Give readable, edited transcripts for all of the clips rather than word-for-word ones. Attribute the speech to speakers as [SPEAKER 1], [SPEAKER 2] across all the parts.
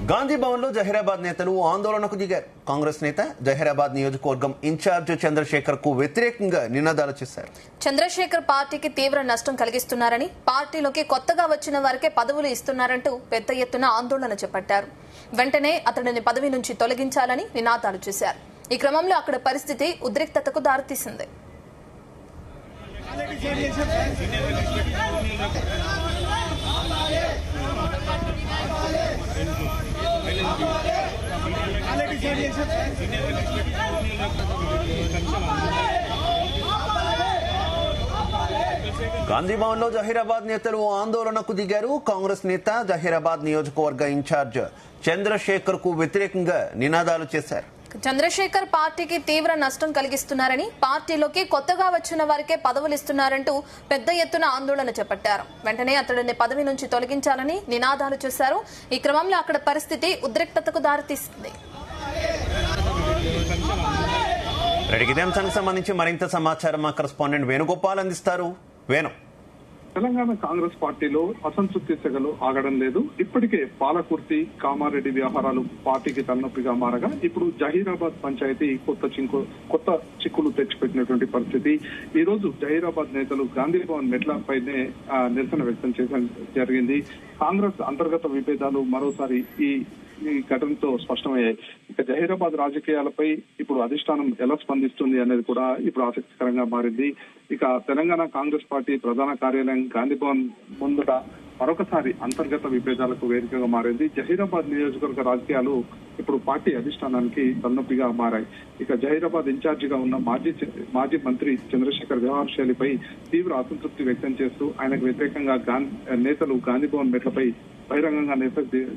[SPEAKER 1] గాంధీ భవన్ లో జహీరాబాద్ నేతలు ఆందోళనకు దిగారు. కాంగ్రెస్ నేత జహీరాబాద్ నియోజకవర్గం ఇన్ఛార్జ్ చంద్రశేఖర్ కు వ్యతిరేకంగా నినాదాలు చేశారు.
[SPEAKER 2] చంద్రశేఖర్ పార్టీకి తీవ్ర నష్టం కలిగిస్తున్నారని, పార్టీలోకి కొత్తగా వచ్చిన వారికే పదవులు ఇస్తున్నారంటూ పెద్ద ఎత్తున ఆందోళన చేపట్టారు. వెంటనే అతడిని పదవి నుంచి తొలగించాలని నినాదాలు చేశారు. ఈ క్రమంలో అక్కడ పరిస్థితి ఉద్రిక్తతకు దారితీసింది.
[SPEAKER 1] గాంధీ భవన్ లో జహీరాబాద్ నేతలు ఆందోళనకు దిగారు. కాంగ్రెస్ నేత జహీరాబాద్ నియోజకవర్గ ఇన్ఛార్జ్ చంద్రశేఖర్ కు వ్యతిరేకంగా నినాదాలు చేశారు.
[SPEAKER 2] చంద్రశేఖర్ పార్టీకి తీవ్ర నష్టం కలిగిస్తున్నారని, పార్టీలోకి కొత్తగా వచ్చిన వారికే పదవులు ఇస్తున్నారంటూ పెద్ద ఎత్తున ఆందోళన చేపట్టారు. వెంటనే అతడిని పదవి నుంచి తొలగించాలని నినాదాలు చేశారు. ఈ క్రమంలో అక్కడ పరిస్థితి ఉద్రిక్తతకు దారితీస్తుంది.
[SPEAKER 1] ఇదే అంశానికి సంబంధించి మరింత సమాచారం మా కరెస్పాండెంట్ వేణుగోపాల్ అందిస్తారు. వేణు,
[SPEAKER 3] తెలంగాణ కాంగ్రెస్ పార్టీలో అసంతృప్తి సెగలు ఆగడం లేదు. ఇప్పటికే పాలకుర్తి, కామారెడ్డి వ్యవహారాలు పార్టీకి తలనొప్పిగా మారగా ఇప్పుడు జహీరాబాద్ పంచాయతీ కొత్త చిక్కులు తెచ్చిపెట్టినటువంటి పరిస్థితి. ఈ రోజు జహీరాబాద్ నేతలు గాంధీ భవన్ మెట్లపైనే నిరసన వ్యక్తం చేయడం జరిగింది. కాంగ్రెస్ అంతర్గత విభేదాలు మరోసారి ఈ ఘటనతో స్పష్టమయ్యాయి. ఇక జహీరాబాద్ రాజకీయాలపై ఇప్పుడు అధిష్టానం ఎలా స్పందిస్తుంది అనేది కూడా ఇప్పుడు ఆసక్తికరంగా మారింది. ఇక తెలంగాణ కాంగ్రెస్ పార్టీ ప్రధాన కార్యాలయం గాంధీ భవన్ ముందట మరొకసారి అంతర్గత విభేదాలకు వేదికగా మారింది. జహీరాబాద్ నియోజకవర్గ రాజకీయాలు ఇప్పుడు పార్టీ అధిష్టానానికి తలనొప్పిగా మారాయి. ఇక జహీరాబాద్ ఇన్ఛార్జిగా ఉన్న మాజీ మంత్రి చంద్రశేఖర్ వ్యవహార శైలిపై తీవ్ర అసంతృప్తి వ్యక్తం చేస్తూ ఆయనకు వ్యతిరేకంగా నేతలు గాంధీ భవన్ మెట్లపై బహిరంగంగా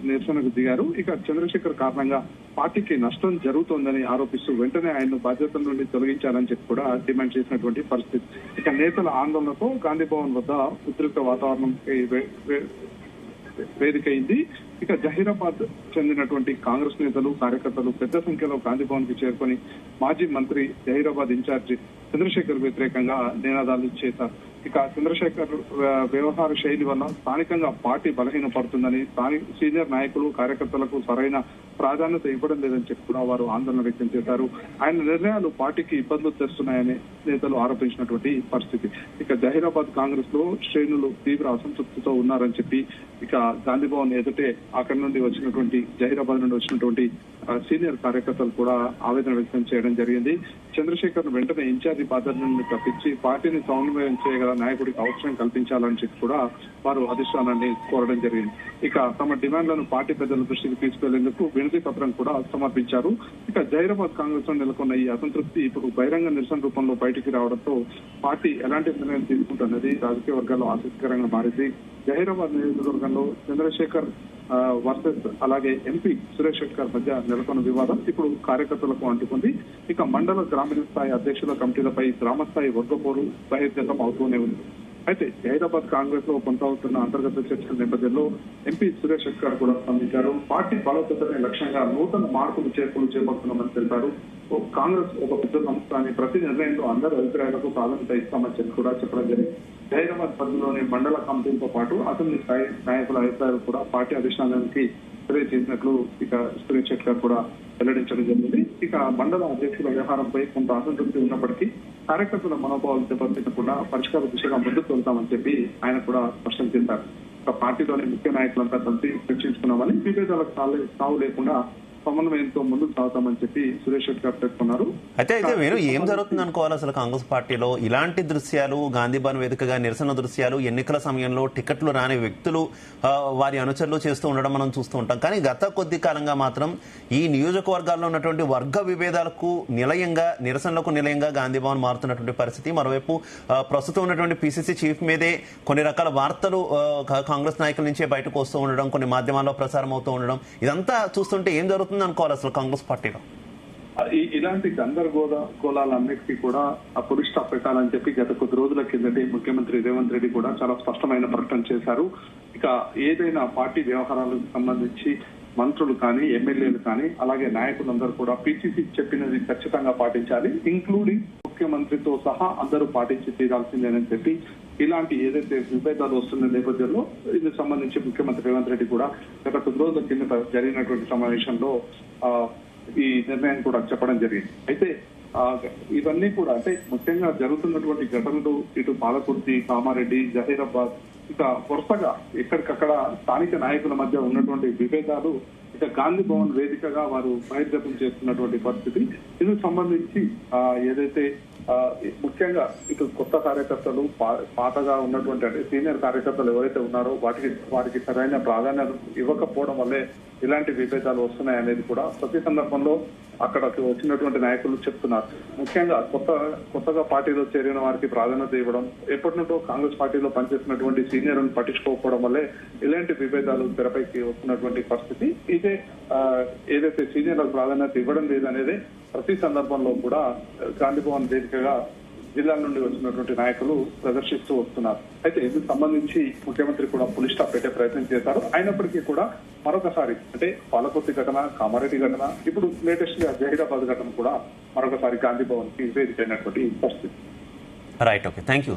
[SPEAKER 3] నిరసనకు దిగారు. ఇక చంద్రశేఖర్ కారణంగా పార్టీకి నష్టం జరుగుతోందని ఆరోపిస్తూ వెంటనే ఆయన్ను బాధ్యతల నుండి తొలగించాలని చెప్పి కూడా డిమాండ్ చేసినటువంటి పరిస్థితి. ఇక నేతల ఆందోళనతో గాంధీ భవన్ వద్ద ఉద్రిక్త వాతావరణం వేదికైంది. ఇక జహీరాబాద్ చెందినటువంటి కాంగ్రెస్ నేతలు, కార్యకర్తలు పెద్ద సంఖ్యలో గాంధీ భవన్ కి చేరుకొని మాజీ మంత్రి జహీరాబాద్ ఇన్ఛార్జి చంద్రశేఖర్ వ్యతిరేకంగా నినాదాలు చేశారు. ఇక చంద్రశేఖర్ వ్యవహార శైలి వల్ల స్థానికంగా పార్టీ బలహీనపడుతుందని, సీనియర్ నాయకులు, కార్యకర్తలకు సరైన ప్రాధాన్యత ఇవ్వడం లేదని చెప్పి కూడా వారు ఆందోళన వ్యక్తం చేశారు. ఆయన నిర్ణయాలు పార్టీకి ఇబ్బందులు తెస్తున్నాయని నేతలు ఆరోపించినటువంటి పరిస్థితి. ఇక జహీరాబాద్ కాంగ్రెస్ లో శ్రేణులు తీవ్ర అసంతృప్తితో ఉన్నారని చెప్పి ఇక గాంధీ భవన్ ఎదుటే అక్కడి నుండి వచ్చినటువంటి జహీరాబాద్ నుండి వచ్చినటువంటి సీనియర్ కార్యకర్తలు కూడా ఆవేదన వ్యక్తం చేయడం జరిగింది. చంద్రశేఖర్ వెంటనే ఇన్ఛార్జి బాధ్యత నుండి తప్పించి పార్టీని సమన్వయం చేయగల నాయకుడికి అవసరం కల్పించాలని చెప్పి కూడా వారు అధిష్టానాన్ని కోరడం జరిగింది. ఇక తమ డిమాండ్లను పార్టీ పెద్దల దృష్టికి తీసుకెళ్లేందుకు వినతి పత్రం కూడా సమర్పించారు. ఇక జహీరాబాద్ కాంగ్రెస్ లో నెలకొన్న ఈ అసంతృప్తి ఇప్పుడు బహిరంగ నిరసన రూపంలో బయటికి రావడంతో పార్టీ ఎలాంటి నిర్ణయం తీసుకుంటున్నది రాజకీయ వర్గాల్లో ఆసక్తికరంగా మారింది. జహీరాబాద్ నియోజకవర్గంలో చంద్రశేఖర్ వర్సెస్ అలాగే ఎంపీ సురేష్ శెట్కర్ మధ్య నెలకొన్న వివాదం ఇప్పుడు కార్యకర్తలకు అంటుకుంది. ఇక మండల గ్రామీణ స్థాయి అధ్యక్షుల కమిటీలపై గ్రామ స్థాయి వర్గపోరు బహిర్గతం అవుతూనే ఉంది. అయితే జహీరాబాద్ కాంగ్రెస్ లో కొనసాగుతున్న అంతర్గత చర్చల నేపథ్యంలో ఎంపీ సురేష్ శెట్కర్ కూడా స్పందించారు. పార్టీ బలోపేతమే లక్ష్యంగా నూతన మార్పులు చేర్పులు చేపడుతున్నామని తెలిపారు. కాంగ్రెస్ ఒక పెద్ద సంస్థ అని ప్రతి నిర్ణయంలో అందరి అభిప్రాయాలకు ప్రాధాన్యత ఇస్తామని చెప్పి కూడా చెప్పడం జరిగింది. జహీరాబాద్ పరిధిలోని మండల కమిటీలతో పాటు అసెంబ్లీ స్థాయి నాయకుల అభిప్రాయాలు కూడా పార్టీ అధిష్టానానికి తెలియజేసినట్లు ఇక సురేష్ శెట్కర్ కూడా వెల్లడించడం జరిగింది. ఇక మండల అధ్యక్షుల వ్యవహారంపై కొంత అసంతృప్తి ఉన్నప్పటికీ కార్యకర్తల మనోభావాలు దెబ్బతినకుండా పరిష్కార దిశగా ముందుకు వెళ్తామని చెప్పి ఆయన కూడా స్పష్టం చేశారు. ఇక పార్టీలోని ముఖ్య నాయకులంతా కలిసి చర్చించుకున్నామని, విభేదాలకు తావు లేకుండా సమన్వయంతో ముందుకు సాగుతామని చెప్పి సురేష్ శెట్కర్ పేర్కొన్నారు.
[SPEAKER 1] అయితే వేరు ఏం జరుగుతుంది అనుకోవాలి అసలు కాంగ్రెస్ పార్టీలో? ఇలాంటి దృశ్యాలు, గాంధీ భవన్ వేదికగా నిరసన దృశ్యాలు, ఎన్నికల సమయంలో టికెట్లు రాని వ్యక్తులు వారి అనుచరులు చేస్తూ ఉండడం మనం చూస్తూ ఉంటాం. కానీ గత కొద్ది కాలంగా మాత్రం ఈ నియోజకవర్గాల్లో ఉన్నటువంటి వర్గ విభేదాలకు నిలయంగా, నిరసనలకు నిలయంగా గాంధీ భవన్ మారుతున్నటువంటి పరిస్థితి. మరోవైపు ప్రస్తుతం ఉన్నటువంటి పిసిసి చీఫ్ మీదే కొన్ని రకాల వార్తలు కాంగ్రెస్ నాయకుల నుంచే బయటకు వస్తూ ఉండడం, కొన్ని మాధ్యమాల్లో ప్రసారం అవుతూ ఉండడం, ఇదంతా చూస్తుంటే ఏం జరుగుతుంది అనుకోవాలి అసలు కాంగ్రెస్ పార్టీలో?
[SPEAKER 3] ఇలాంటి గందరగోళాలన్నిటికీ కూడా పులి స్టాప్ పెట్టాలని చెప్పి గత కొద్ది రోజుల కిందటి ముఖ్యమంత్రి రేవంత్ రెడ్డి కూడా చాలా స్పష్టమైన ప్రకటన చేశారు. ఇక ఏదైనా పార్టీ వ్యవహారాలకు సంబంధించి మంత్రులు కానీ, ఎమ్మెల్యేలు కానీ, అలాగే నాయకులందరూ కూడా పిసిసి చెప్పినది ఖచ్చితంగా పాటించాలి, ఇంక్లూడింగ్ ముఖ్యమంత్రితో సహా అందరూ పాటించి తీరాల్సిందేనని చెప్పి ఇలాంటి ఏదైతే విభేదాలు వస్తున్న నేపథ్యంలో ఇందుకు సంబంధించి ముఖ్యమంత్రి రేవంత్ రెడ్డి కూడా గత 9 రోజుల కిందట జరిగినటువంటి సమావేశంలో ఈ నిర్ణయం కూడా చెప్పడం జరిగింది. అయితే ఇవన్నీ కూడా అంటే ముఖ్యంగా జరుగుతున్నటువంటి ఘటనలు ఇటు పాలకుర్తి, కామారెడ్డి, జహీరాబాద్ ఇక వరుసగా ఎక్కడికక్కడ స్థానిక నాయకుల మధ్య ఉన్నటువంటి విభేదాలు ఇక గాంధీ భవన్ వేదికగా వారు బహిర్గతం చేస్తున్నటువంటి పరిస్థితి. ఇందుకు సంబంధించి ఏదైతే ముఖ్యంగా ఇటు కొత్త కార్యకర్తలు పాతగా ఉన్నటువంటి అంటే సీనియర్ కార్యకర్తలు ఎవరైతే ఉన్నారో వారికి సరైన ప్రాధాన్యత ఇవ్వకపోవడం వల్లే ఇలాంటి విభేదాలు వస్తున్నాయి అనేది కూడా ప్రతి సందర్భంలో అక్కడకి వచ్చినటువంటి నాయకులు చెప్తున్నారు. ముఖ్యంగా కొత్తగా పార్టీలో చేరిన వారికి ప్రాధాన్యత ఇవ్వడం, ఎప్పటి నుండో కాంగ్రెస్ పార్టీలో పనిచేస్తున్నటువంటి సీనియర్లను పట్టించుకోకపోవడం వల్లే ఇలాంటి విభేదాలు తెరపైకి వస్తున్నటువంటి పరిస్థితి. ఇదే ఏదైతే సీనియర్లకు ప్రాధాన్యత ఇవ్వడం లేదనేదే ప్రతి సందర్భంలో కూడా గాంధీ భవన్ వేదికగా జిల్లాల నుండి వచ్చినటువంటి నాయకులు ప్రదర్శిస్తూ వస్తున్నారు. అయితే ఇందుకు సంబంధించి ముఖ్యమంత్రి కూడా పులి స్టాప్ పెట్టే ప్రయత్నం చేశారు. అయినప్పటికీ కూడా మరొకసారి అంటే పాలకుర్తి ఘటన, కామారెడ్డి ఘటన, ఇప్పుడు లేటెస్ట్ గా జహీరాబాద్ ఘటన కూడా మరొకసారి గాంధీ భవన్ కి వేదికైనటువంటి పరిస్థితి.
[SPEAKER 1] Right, okay, thank you.